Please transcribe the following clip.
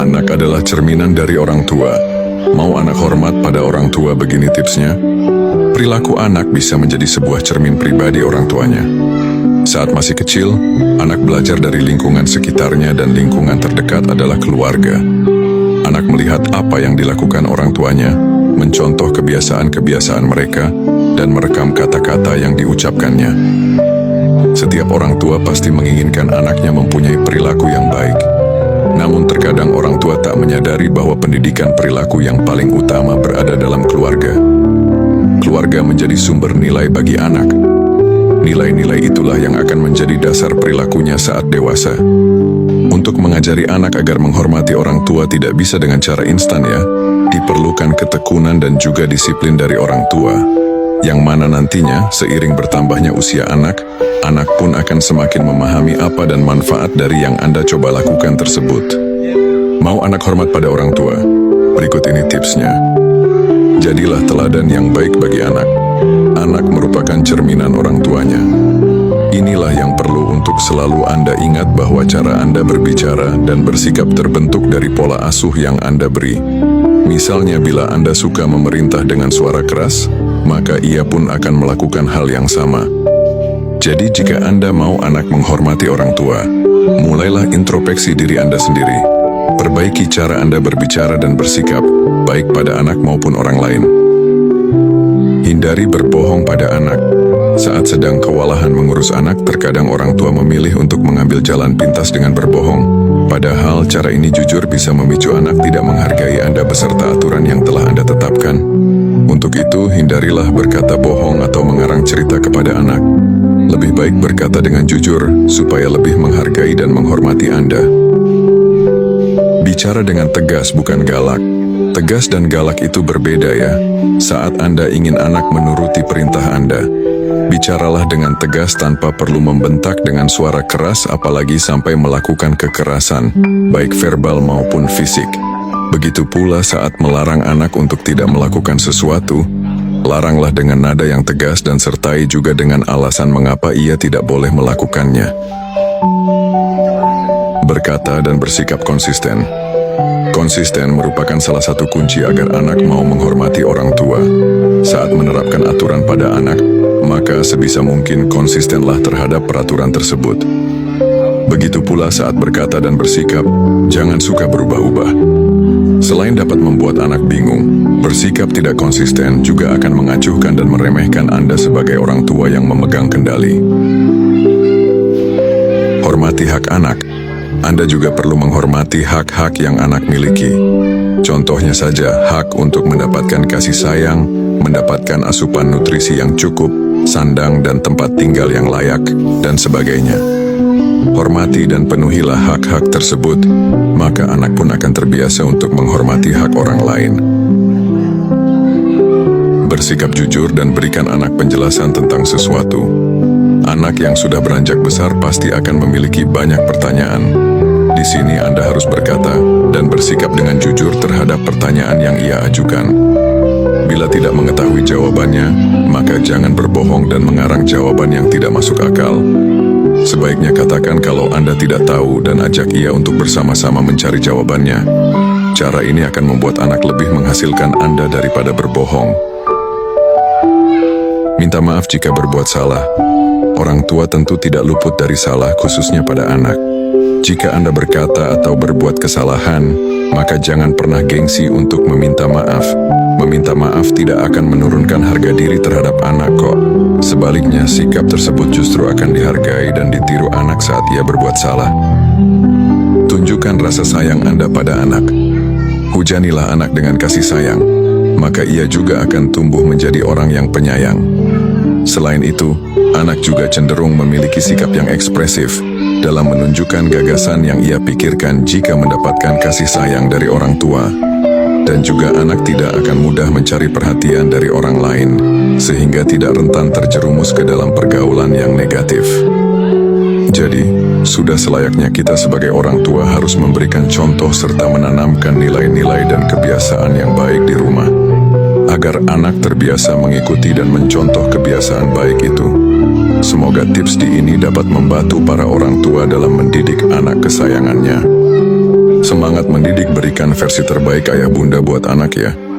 Anak adalah cerminan dari orang tua. Mau anak hormat pada orang tua, begini tipsnya. Perilaku anak bisa menjadi sebuah cermin pribadi orang tuanya. Saat masih kecil, anak belajar dari lingkungan sekitarnya dan lingkungan terdekat adalah keluarga. Anak melihat apa yang dilakukan orang tuanya, mencontoh kebiasaan-kebiasaan mereka, dan merekam kata-kata yang diucapkannya. Setiap orang tua pasti menginginkan anaknya mempunyai perilaku yang baik. Namun terkadang orang tua tak menyadari bahwa pendidikan perilaku yang paling utama berada dalam keluarga. Keluarga menjadi sumber nilai bagi anak. Nilai-nilai itulah yang akan menjadi dasar perilakunya saat dewasa. Untuk mengajari anak agar menghormati orang tua tidak bisa dengan cara instan ya. Diperlukan ketekunan dan juga disiplin dari orang tua. Yang mana nantinya seiring bertambahnya usia anak pun akan semakin memahami apa dan manfaat dari yang Anda coba lakukan tersebut. Mau anak hormat pada orang tua? Berikut ini tipsnya. Jadilah teladan yang baik bagi anak. Anak merupakan cerminan orang tuanya. Inilah yang perlu untuk selalu Anda ingat bahwa cara Anda berbicara dan bersikap terbentuk dari pola asuh yang Anda beri. Misalnya bila Anda suka memerintah dengan suara keras, maka ia pun akan melakukan hal yang sama. Jadi jika Anda mau anak menghormati orang tua, mulailah introspeksi diri Anda sendiri. Perbaiki cara Anda berbicara dan bersikap, baik pada anak maupun orang lain. Hindari berbohong pada anak. Saat sedang kewalahan mengurus anak, terkadang orang tua memilih untuk mengambil jalan pintas dengan berbohong. Padahal cara ini jujur bisa memicu anak tidak menghargai Anda beserta aturan yang telah Anda tetapkan. Untuk itu, hindarilah berkata bohong atau mengarang cerita kepada anak. Lebih baik berkata dengan jujur, supaya lebih menghargai dan menghormati Anda. Bicara dengan tegas bukan galak. Tegas dan galak itu berbeda ya. Saat Anda ingin anak menuruti perintah Anda, bicaralah dengan tegas tanpa perlu membentak dengan suara keras apalagi sampai melakukan kekerasan, baik verbal maupun fisik. Begitu pula saat melarang anak untuk tidak melakukan sesuatu, laranglah dengan nada yang tegas dan sertai juga dengan alasan mengapa ia tidak boleh melakukannya. Berkata dan bersikap konsisten. Konsisten merupakan salah satu kunci agar anak mau menghormati orang tua. Saat menerapkan aturan pada anak, maka sebisa mungkin konsistenlah terhadap peraturan tersebut. Begitu pula saat berkata dan bersikap, jangan suka berubah-ubah. Selain dapat membuat anak bingung, bersikap tidak konsisten juga akan mengacuhkan dan meremehkan Anda sebagai orang tua yang memegang kendali. Hormati hak anak. Anda juga perlu menghormati hak-hak yang anak miliki. Contohnya saja, hak untuk mendapatkan kasih sayang, mendapatkan asupan nutrisi yang cukup, sandang dan tempat tinggal yang layak, dan sebagainya. Hormati dan penuhilah hak-hak tersebut, maka anak pun akan terbiasa untuk menghormati hak orang lain. Bersikap jujur dan berikan anak penjelasan tentang sesuatu. Anak yang sudah beranjak besar pasti akan memiliki banyak pertanyaan. Di sini Anda harus berkata dan bersikap dengan jujur terhadap pertanyaan yang ia ajukan. Bila tidak mengetahui jawabannya, maka jangan berbohong dan mengarang jawaban yang tidak masuk akal. Sebaiknya katakan kalau Anda tidak tahu dan ajak ia untuk bersama-sama mencari jawabannya. Cara ini akan membuat anak lebih menghasilkan Anda daripada berbohong. Minta maaf jika berbuat salah. Orang tua tentu tidak luput dari salah, khususnya pada anak. Jika Anda berkata atau berbuat kesalahan, maka jangan pernah gengsi untuk meminta maaf. Meminta maaf tidak akan menurunkan harga diri terhadap anak kok. Sebaliknya, sikap tersebut justru akan dihargai dan ditiru anak saat ia berbuat salah. Tunjukkan rasa sayang Anda pada anak. Hujanilah anak dengan kasih sayang, maka ia juga akan tumbuh menjadi orang yang penyayang. Selain itu, anak juga cenderung memiliki sikap yang ekspresif dalam menunjukkan gagasan yang ia pikirkan jika mendapatkan kasih sayang dari orang tua. Dan juga anak tidak akan mudah mencari perhatian dari orang lain, sehingga tidak rentan terjerumus ke dalam pergaulan yang negatif. Jadi, sudah selayaknya kita sebagai orang tua harus memberikan contoh serta menanamkan nilai-nilai dan kebiasaan yang baik di rumah, agar anak terbiasa mengikuti dan mencontoh kebiasaan baik itu. Semoga tips di ini dapat membantu para orang tua dalam mendidik anak kesayangannya. Semangat mendidik berikan versi terbaik ayah bunda buat anak ya.